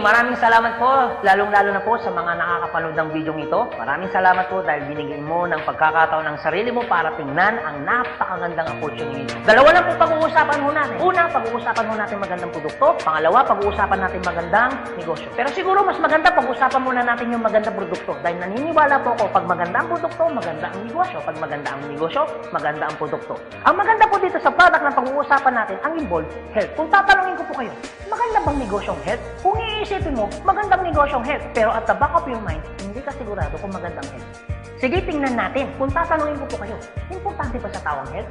maraming salamat po, lalong-lalo na po sa mga nakakapanood ng video ito. Maraming salamat po dahil binigyan mo ng pagkakataon ng sarili mo para tingnan ang napakagandang opportunity. Dalawa lang po pag-uusapan mo natin. Una, pag-uusapan mo natin magandang produkto. Pangalawa, pag-uusapan natin magandang negosyo. Pero siguro mas maganda pag-uusapan muna natin yung magandang produkto. Dahil naniniwala po ako, pag maganda ang produkto, maganda ang negosyo. Pag maganda ang negosyo, maganda ang produkto. Ang maganda po dito sa product na pag-uusapan natin, ang involved health. Kung tatanungin ko po kayo, maganda bang negosyong health? Kung iisipin mo, magandang negosyong health. Pero at the back of your mind, hindi ka sigurado kung magandang health. Sige, tingnan natin. Kung tatanungin ko po kayo, importante ba sa tawang health?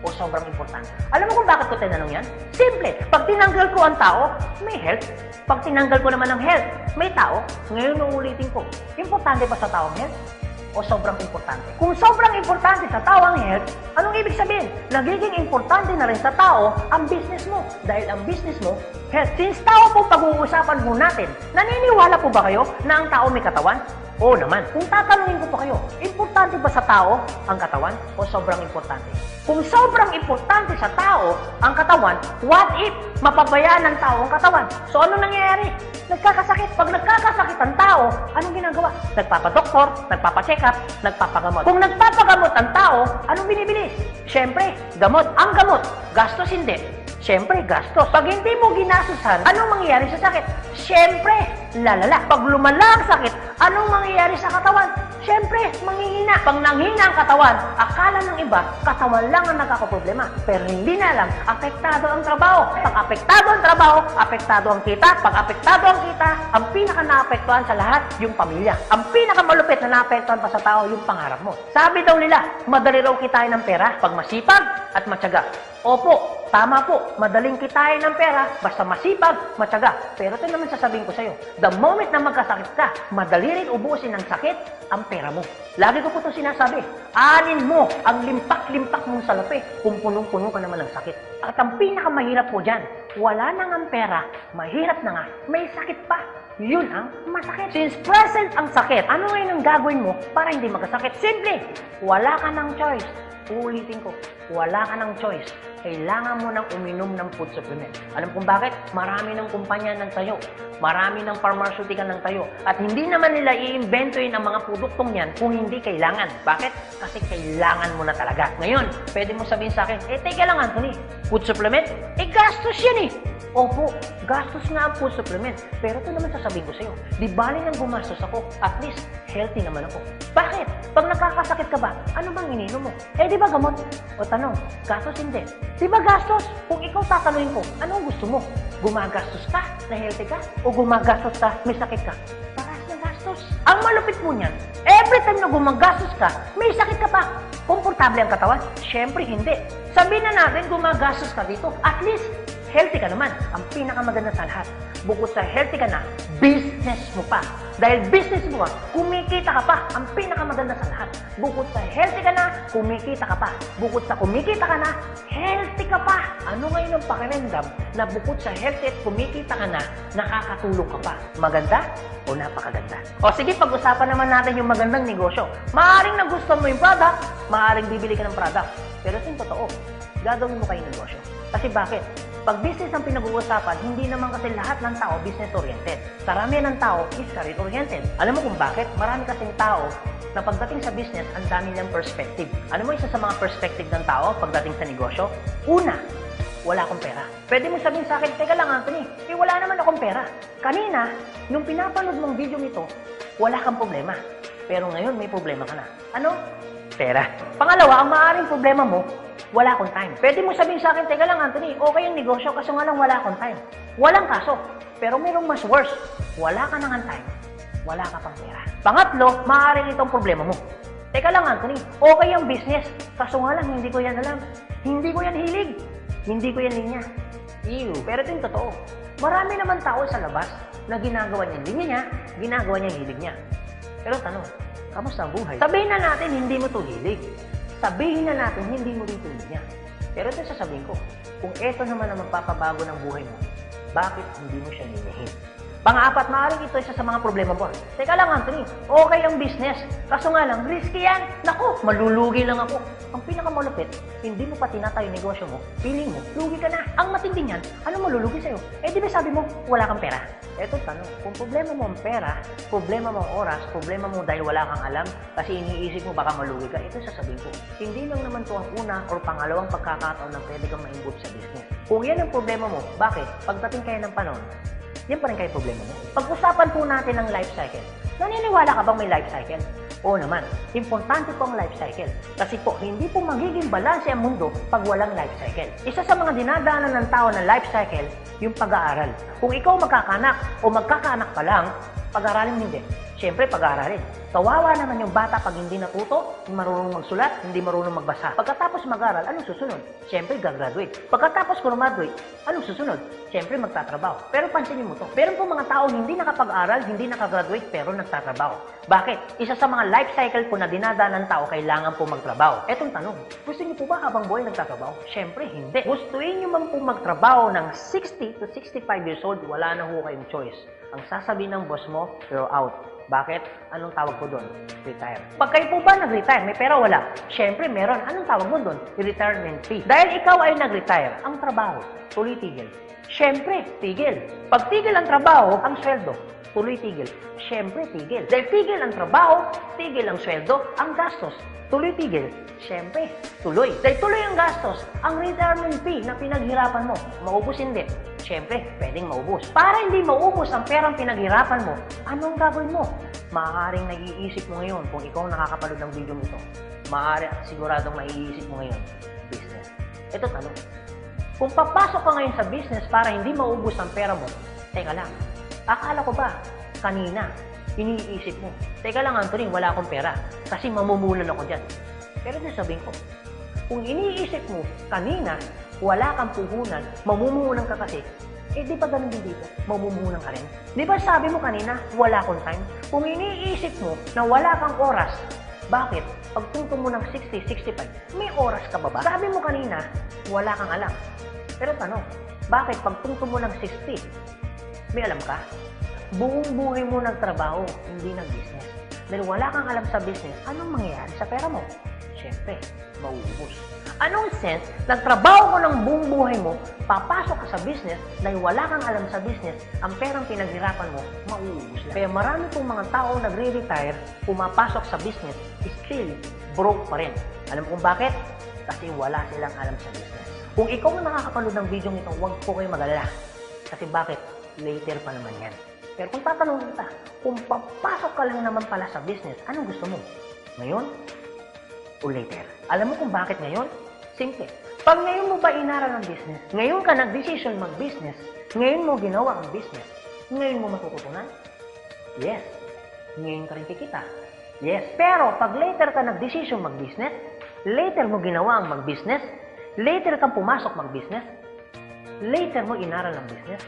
O sobrang importante? Alam mo kung bakit ko tinanong yan? Simple. Pag tinanggal ko ang tao, may health. Pag tinanggal ko naman ang health, may tao. Ngayon uulitin ko, importante ba sa tawang health? O sobrang importante? Kung sobrang importante sa tao ang health, anong ibig sabihin? Nagiging importante na rin sa tao ang business mo. Dahil ang business mo, health. Since tao po pag-uusapan mo natin, naniniwala po ba kayo na ang tao may katawan? Oo naman. Kung tatanungin ko pa kayo, importante ba sa tao ang katawan o sobrang importante? Kung sobrang importante sa tao ang katawan, what if mapabayaan ng tao ang katawan? So ano nangyayari? Nagkakasakit. Pag nagkakasakit ang tao, anong ginagawa? Nagpapadoktor, nagpapacheck up, nagpapagamot. Kung nagpapagamot ang tao, anong binibili? Siyempre, gamot. Ang gamot, gastos hindi. Siyempre, gastos. Pag hindi mo ginasusan, anong mangyayari sa sakit? Siyempre, lalala. Pag lumala ang sakit, anong mangyayari sa katawan? Siyempre, manghihina. Pag nanghina ang katawan, akala ng iba, katawan lang ang nagkakaproblema. Pero hindi na alam, apektado ang trabaho. Pag apektado ang trabaho, apektado ang kita. Pag apektado ang kita, ang pinaka-naapektuhan sa lahat, yung pamilya. Ang pinaka-malupit na naapektuhan pa sa tao, yung pangarap mo. Sabi daw nila, madali raw kitain ng pera pag masipag at matyaga. Opo, tama po, madaling kitain ng pera, basta masipag, matyaga. Pero ito naman sasabihin ko sa'yo, the moment na magkasakit ka, madali rin ubusin ng sakit ang pera mo. Lagi ko po ito sinasabi, anin mo ang limpak-limpak mong salapi kung punong-puno ka naman ng sakit. At ang pinakamahirap po dyan, wala nang ang pera, mahirap na nga, may sakit pa. Yun ang masakit. Since present ang sakit, ano ngayon ang gagawin mo para hindi magkasakit? Simple, wala ka ng choice. Uulitin ko, wala ka ng choice. Kailangan mo nang uminom ng food supplement. Alam kung bakit? Marami ng kumpanya ng tayo. Marami ng pharmaceutical ng tayo. At hindi naman nila i-inventoyin ang mga produktong yan kung hindi kailangan. Bakit? Kasi kailangan mo na talaga. Ngayon, pwede mo sabihin sa akin, teka lang Anthony, food supplement? Gastos yan eh. Opo, gastos nga ang food supplement. Pero ito naman sasabihin ko sa'yo, di bali nang gumastos ako, at least healthy naman ako. Bakit? Pag nakakasakit ka ba, ano bang ininom mo? Di ba gamot? O tanong, gastos hindi. Di ba gastos? Kung ikaw tatanungin ko, anong gusto mo? Gumagastos ka na healthy ka? O gumagastos ka, may sakit ka? Paras na gastos. Ang malupit mo niyan, every time na gumagastos ka, may sakit ka pa. Komportable ang katawan? Siyempre hindi. Sabihin na natin, gumagastos ka dito, at least healthy ka naman. Ang pinakamaganda sa lahat, bukod sa healthy ka na, business mo pa. Dahil business mo, kumikita ka pa. Ang pinakamaganda sa lahat, bukod sa healthy ka na, kumikita ka pa. Bukod sa kumikita ka na, healthy ka pa. Ano ngayon ang pakiramdam na bukod sa healthy at kumikita ka na, nakakatulong ka pa? Maganda o napakaganda? O sige, pag-usapan naman natin yung magandang negosyo. Maaaring nagustuhan mo yung product, maaaring bibili ka ng product. Pero ito yung totoo, gagawin mo kayong negosyo. Kasi bakit? Pag business ang pinag-uusapan, hindi naman kasi lahat ng tao business-oriented. Karamihan ng tao is career-oriented. Alam mo kung bakit? Marami kasing tao na pagdating sa business, ang dami niyang perspective. Alam mo isa sa mga perspective ng tao pagdating sa negosyo? Una, wala akong pera. Pwede mo sabihin sa akin, teka lang Anthony, wala naman akong pera. Kanina, nung pinapanood mong video nito, wala kang problema. Pero ngayon, may problema ka na. Ano? Pera. Pangalawa, ang maaaring problema mo, wala akong time. Pwede mo sabihin sa akin, teka lang Anthony, okay yung negosyo, kaso nga lang wala akong time. Walang kaso. Pero mayroong mas worse. Wala ka nang time. Wala ka pang pera. Pangatlo, maaaring itong problema mo. Teka lang Anthony, okay yung business, kaso nga lang hindi ko yan alam. Hindi ko yan hilig. Hindi ko yan linya. Ew. Pero ito yung totoo. Marami naman tao sa labas na ginagawa niya linya niya, ginagawa niya hilig niya. Pero tanong, kamusta ang buhay? Sabihin na natin hindi mo to hilig. Sabihin na natin, hindi mo rin niya. Pero ito sasabihin ko, kung ito naman ang magpapabago ng buhay mo, bakit hindi mo siya ninihin? Pang-apat, maaaring ito isa sa mga problema mo. Teka lang Anthony, okay ang business, kaso nga lang, risky yan. Naku, malulugi lang ako. Ang pinakamalupit, hindi mo pa tinatayo yung negosyo mo, feeling mo, lugi ka na. Ang matindi niyan, ano malulugi sa'yo? Di ba sabi mo, wala kang pera? Eto tanong, kung problema mo ang pera, problema mo ang oras, problema mo dahil wala kang alam, kasi iniisip mo baka malugi ka, ito sasabihin ko, hindi lang naman to ang una or pangalawang pagkakataon na pwede kang ma-involve sa business. Kung yan ang problema mo, bakit? Pagdating kayo ng panahon, yan pa rin kayo problema mo. Pag-usapan po natin ang life cycle. Naniniwala ka bang may life cycle? Oo naman, importante po ang life cycle. Kasi po, hindi po magiging balanse ang mundo pag walang life cycle. Isa sa mga dinadaanan ng tao na life cycle, yung pag-aaral. Kung ikaw magkakanak o magkakaanak pa lang, pag-aaralin hindi. Siyempre, pag-aaralin. Kawawa naman yung bata pag hindi natuto, hindi marunong magsulat, hindi marunong magbasa. Pagkatapos mag-aral, anong susunod? Siyempre, gagraduate. Pagkatapos graduate, anong susunod? Siyempre, magtatrabaho. Pero pansinin mo to. Meron po mga tao hindi nakapag-aral, hindi nakagraduate, pero nagtatrabaho. Bakit? Isa sa mga life cycle po na dinadaan ng tao, kailangan po magtrabaho. Etong tanong, gusto niyo po ba habang buhay nagtatrabaho? Siyempre, hindi. Gustuin niyo man po magtrabaho ng 60 to 65 years old, wala na ho kayong choice. Ang sasabihin ng boss mo, you're out. Bakit? Anong tawag ko doon? Retire. Pag kayo po ba nag-retire, may pera wala? Siyempre, meron. Anong tawag mo doon? Retirement fee. Dahil ikaw ay nag-retire, ang trabaho, tuloy-tigil. Siyempre, tigil. Pag tigil ang trabaho, ang sweldo, tuloy-tigil. Siyempre, tigil. Dahil tigil ang trabaho, tigil ang sweldo, ang gastos, tuloy-tigil. Siyempre, tuloy. Dahil tuloy ang gastos, ang retirement fee na pinaghirapan mo, maubos hindi. Siyempre, pwedeng maubos. Para hindi maubos ang perang pinaghirapan mo, anong gagawin mo? Maaaring nag-iisip mo ngayon kung ikaw nakakapanood ng video nito. Maaaring siguradong maiisip mo ngayon, business. Ito tanong. Kung papasok ka ngayon sa business para hindi maubos ang pera mo, teka lang, akala ko ba kanina, iniisip mo, teka lang Anthony, wala akong pera kasi mamumulan ako dyan. Pero sabihin ko, kung iniisip mo kanina, wala kang puhunan, mamumunan ka kasi, di ba ganun din dito? Mamumunan ka rin. Di ba sabi mo kanina, wala akong time? Kung iniisip mo na wala kang oras, bakit? Pagtungtong mo ng 60, 65, may oras ka ba ba? Sabi mo kanina, wala kang alam. Pero tanong, bakit pagtungtong mo ng 60, may alam ka? Buong buhay mo nagtrabaho, hindi nag-business. Dahil wala kang alam sa business, anong mangyayari sa pera mo? Siyempre, mauubos. Anong sense, nagtrabaho ko ng buong buhay mo, papasok ka sa business, dahil wala kang alam sa business, ang perang pinaghirapan mo, mauubos lang. Kaya marami pong mga tao nagre-retire, pumapasok sa business, still broke pa rin. Alam kung bakit? Kasi wala silang alam sa business. Kung ikaw ang nakakapanood ng video nito, huwag po kayo mag-alala. Kasi bakit? Later pa naman yan. Pero kung tatanungin kita, kung papasok ka lang naman pala sa business, anong gusto mo? Ngayon o later? Alam mo kung bakit ngayon? Simple. Pag ngayon mo ba inaral ang business, ngayon ka nag-decision mag-business, ngayon mo ginawa ang business, ngayon mo matututunan? Yes. Ngayon ka rin kikita? Yes. Pero pag later ka nag-decision mag-business, later mo ginawa ang mag-business, later kang pumasok mag-business, later mo inaral ang business,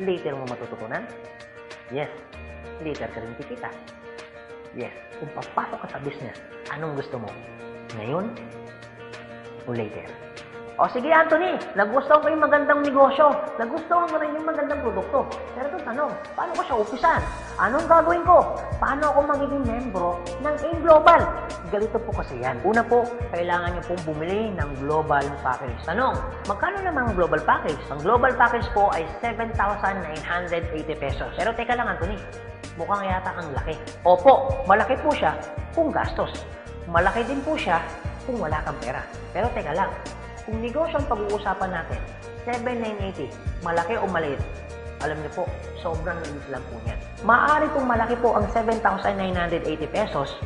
later mo matututunan? Yes. Later ka rin kikita? Yes. Kung papasok ka sa business, anong gusto mo? Ngayon o later? O sige Anthony, nagustuhan ko yung magandang negosyo, nagustuhan ko rin yung magandang produkto. Pero ito tanong, paano ko siya umpisan? Anong gagawin ko? Paano ako magiging membro ng AIM Global? Ganito po kasi yan. Una po, kailangan nyo pong bumili ng global package. Tanong, magkano naman ang global package? Ang global package po ay 7,980 pesos. Pero teka lang Anthony, mukhang yata ang laki. Opo, malaki po siya kung gastos. Malaki din po siya kung wala kang pera. Pero teka lang, kung negosyo ang pag-uusapan natin, 7,980, malaki o maliit? Alam niyo po, sobrang liit lang po niyan. Maaari pong malaki po ang 7,980 pesos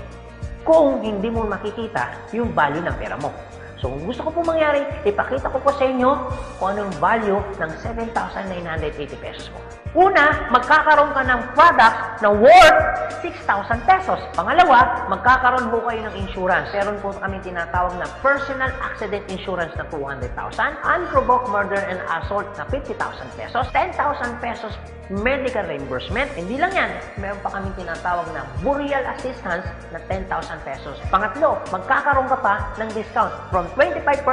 kung hindi mo makikita yung value ng pera mo. So, kung gusto ko po mangyari, ipakita ko po sa inyo kung anong value ng 7,980 pesos mo. Una, magkakaroon ka ng product na worth 6,000 pesos. Pangalawa, magkakaroon po kayo ng insurance. Meron po kami tinatawag na personal accident insurance na 200,000, unprovoked murder and assault na 50,000 pesos, 10,000 pesos medical reimbursement. Hindi lang yan, meron pa kami tinatawag na burial assistance na 10,000 pesos. Pangatlo, magkakaroon ka pa ng discount from 25%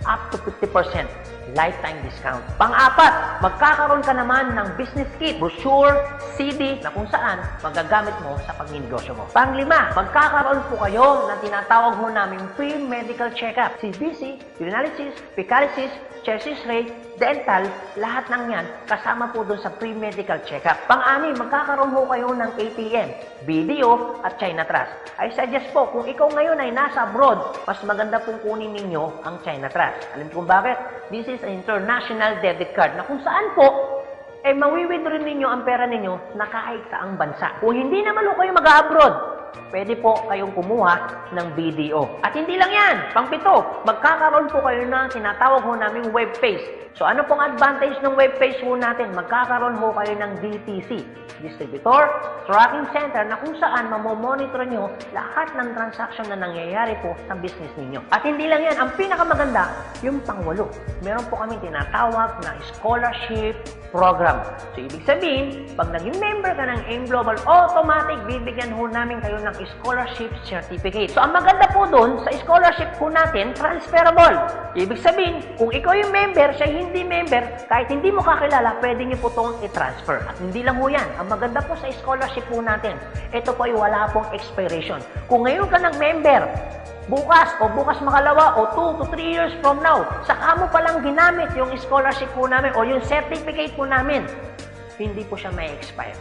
up to 50%. lifetime discount. Pang-apat, magkakaroon ka naman ng business kit, brochure, CD na kung saan magagamit mo sa pagninegosyo mo. Pang-lima, magkakaroon po kayo ng tinatawag mo namin free medical check-up. CBC, urinalysis, fecalysis, chest x-ray, dental, lahat ng yan kasama po doon sa free medical check-up. Pang-anim, magkakaroon po kayo ng ATM, BDO at China Trust. I suggest po, kung ikaw ngayon ay nasa abroad, mas maganda pong kunin ninyo ang China Trust. Alam kung bakit? This is an international debit card na kung saan po, mawi-withdraw ninyo ang pera ninyo na kahit saang bansa. Kung hindi naman kayo mag-abroad, pwede po kayong kumuha ng BDO. At hindi lang yan, pang-pito, magkakaroon po kayo ng tinatawag ho naming web page. So ano pong advantage ng web page ho natin? Magkakaroon ho kayo ng DTC, Distributor Tracking Center, na kung saan mamomonitor nyo lahat ng transaction na nangyayari po sa business ninyo. At hindi lang yan, ang pinakamaganda, yung pang-walo. Meron po kami tinatawag na scholarship program. So ibig sabihin, pag naging member ka ng AIM Global, automatic bibigyan ho namin kayo ng scholarship certificate. So ang maganda po doon, sa scholarship po natin, transferable. Ibig sabihin, kung ikaw yung member, siya hindi member, kahit hindi mo kakilala, pwede niyo po itong i-transfer. At hindi lang ho yan. Ang maganda po sa scholarship po natin, ito po ay wala pong expiration. Kung ngayon ka ng-member, bukas o bukas makalawa o 2 to 3 years from now, saka mo palang ginamit yung scholarship po namin o yung certificate po namin, hindi po siya may expire.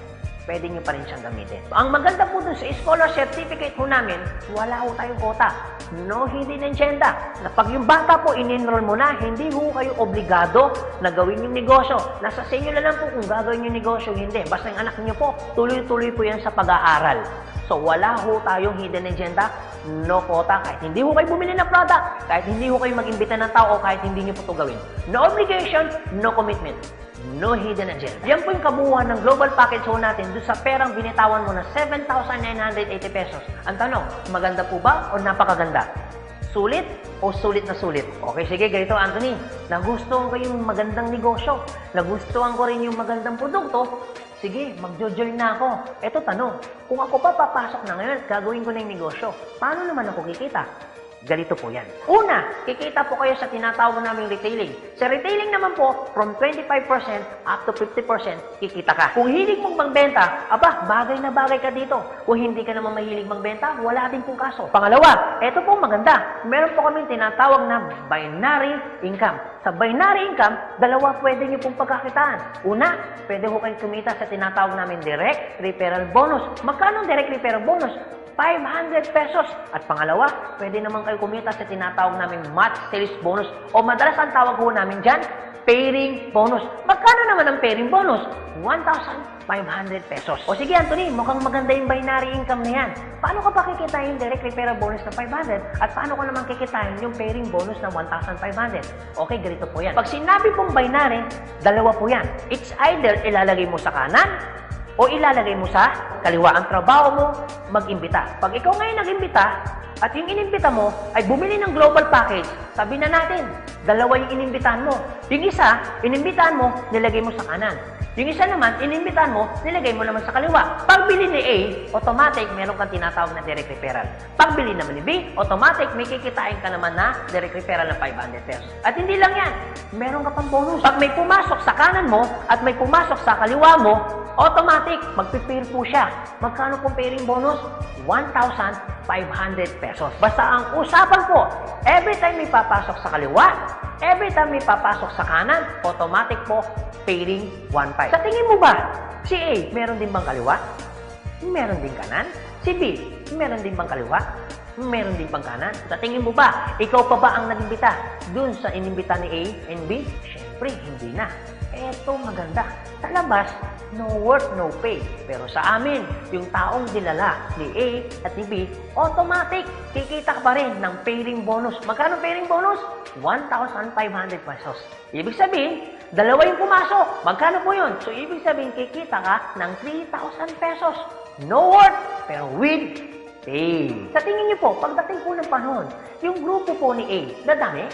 Pwede nyo pa rin siyang gamitin. Ang maganda po dun sa scholar certificate po namin, wala ho tayong quota. No hidden agenda. Na pag yung bata po in-enroll mo na, hindi ho kayo obligado na gawin yung negosyo. Nasa sa inyo na lang po kung gagawin yung negosyo, hindi. Basta yung anak niyo po, tuloy-tuloy po yan sa pag-aaral. So wala ho tayong hidden agenda, no quota. Kahit hindi ho kayo bumili ng product, kahit hindi ho kayo mag-imbita ng tao, kahit hindi nyo po ito gawin. No obligation, no commitment. No hidden agenda. Yan po yung kabuuan ng global package ho natin doon sa perang binitawan mo na 7,980 pesos. Ang tanong, maganda po ba o napakaganda? Sulit o sulit na sulit? Okay, sige, ganito Anthony. Nagustuhan ko yung magandang negosyo. Nagustuhan ko rin yung magandang produkto. Sige, magjo-join na ako. Eto tanong, kung ako pa papasok na ngayon at gagawin ko na yung negosyo, paano naman ako kikita? Ganito po yan. Una, kikita po kayo sa tinatawag naming retailing. Sa retailing naman po, from 25% up to 50%, kikita ka. Kung hilig mong magbenta, aba, bagay na bagay ka dito. Kung hindi ka naman mahilig magbenta, wala din pong kaso. Pangalawa, eto po maganda. Meron po kami tinatawag na binary income. Sa binary income, dalawa pwede nyo pong pagkakitaan. Una, pwede po kayong kumita sa tinatawag namin direct referral bonus. Magkano direct referral bonus? 500 pesos. At pangalawa, pwede naman kayo kumita sa tinatawag namin match sales bonus o madalas ang tawag ho namin dyan, pairing bonus. Magkano naman ang pairing bonus? 1,500 pesos. O sige Anthony, mukhang maganda yung binary income na yan. Paano ka pa kikitain yung direct referral bonus na 500 at paano ka naman kikitain yung pairing bonus na 1,500? Okay, ganito po yan. Pag sinabi pong binary, dalawa po yan. It's either ilalagay mo sa kanan o ilalagay mo sa kaliwa. Ang trabaho mo, mag-imbita. Pag ikaw ngayon nag-imbita, at yung inimbita mo ay bumili ng global package, sabi na natin, dalawa yung inimbitahan mo. Yung isa, inimbitahan mo, nilagay mo sa kanan. Yung isa naman, inimbitahan mo, nilagay mo naman sa kaliwa. Pagbili ni A, automatic, meron kang tinatawag na direct referral. Pagbili naman ni B, automatic, may kikitain ka naman na direct referral ng 500 pesos. At hindi lang yan, meron ka pang bonus. Pag may pumasok sa kanan mo at may pumasok sa kaliwa mo, automatic, magpipair po siya. Magkano pong pairing bonus? 1,500 pesos. Basta ang usapan po, every time may papasok sa kaliwa, every time may papasok sa kanan, automatic po, pairing 1,500. Sa tingin mo ba, si A, meron din bang kaliwa? Meron din kanan? Si B, meron din bang kaliwa? Meron din bang kanan? Sa tingin mo ba, ikaw pa ba ang nag-imbita dun sa inimbita ni A and B? Siyempre, hindi na. Eto maganda. Sa labas, no work, no pay. Pero sa amin, yung taong dilala ni A at ni B, automatic, kikita ka pa rin ng pairing bonus. Magkano pairing bonus? 1,500 pesos. Ibig sabihin, dalawa yung pumasok. Magkano po yun? So, ibig sabihin, kikita ka ng 3,000 pesos. No work, pero with pay. Sa tingin niyo po, pagdating po ng panahon, yung grupo po ni A, dadami?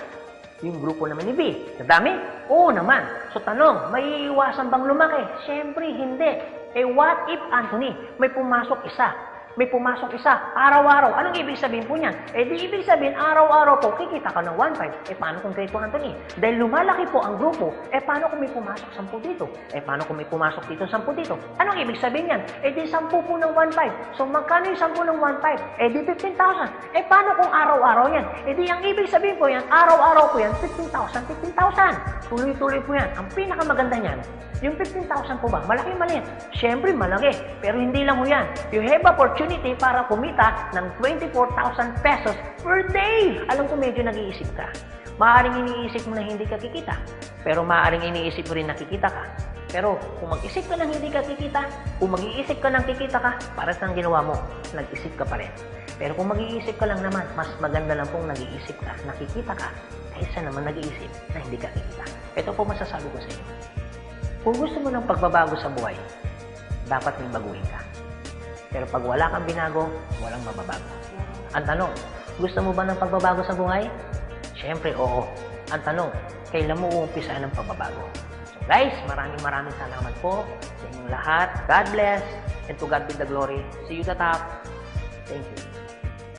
Yung grupo naman ni B, dadami? Oo naman. So tanong, may iwasan bang lumaki? Siyempre, hindi. Eh what if, Anthony, may pumasok isa? may pumasok isa, araw-araw. Anong ibig sabihin po niyan? Eh di ibig sabihin, araw-araw po, kikita ka ng 1.5. Eh paano kung Grade 1, Anthony? Dahil lumalaki po ang grupo, eh paano kung may pumasok 10 dito? Eh paano kung may pumasok dito 10 dito? Anong ibig sabihin yan? Eh di 10 po ng 1.5. So magkano yung 10 ng 1.5? Eh di 15,000. Eh paano kung araw-araw yan? Eh di ang ibig sabihin po yan, araw-araw po yan, 15,000, 15,000. Tuloy-tuloy po yan. Ang pinakamaganda niyan, yung 15,000 po ba? Malaki maliit? Siyempre malaki. Pero hindi lang po yan. You have opportunity para kumita ng 24,000 pesos per day. Alam ko medyo nag-iisip ka. Maaaring iniisip mo na hindi ka kikita. Pero maaaring iniisip mo rin na kikita ka. Pero kung mag-isip ka ng hindi ka kikita, kung mag-iisip ka ng kikita ka, para saan ginawa mo? Nag-isip ka pa rin. Pero kung mag-iisip ka lang naman, mas maganda lang pong nag-iisip ka, nakikita ka, kaysa naman nag-iisip na hindi ka kikita. Ito po masasabi ko sa inyo. Kung gusto mo ng pagbabago sa buhay, dapat may baguhin ka. Pero pag wala kang binago, walang mababago. Ang tanong, gusto mo ba ng pagbabago sa buhay? Siyempre, oo. Ang tanong, kailan mo uumpisahan ng pagbabago? So guys, maraming salamat po sa inyong lahat. God bless, and to God be the glory. See you at the top. Thank you.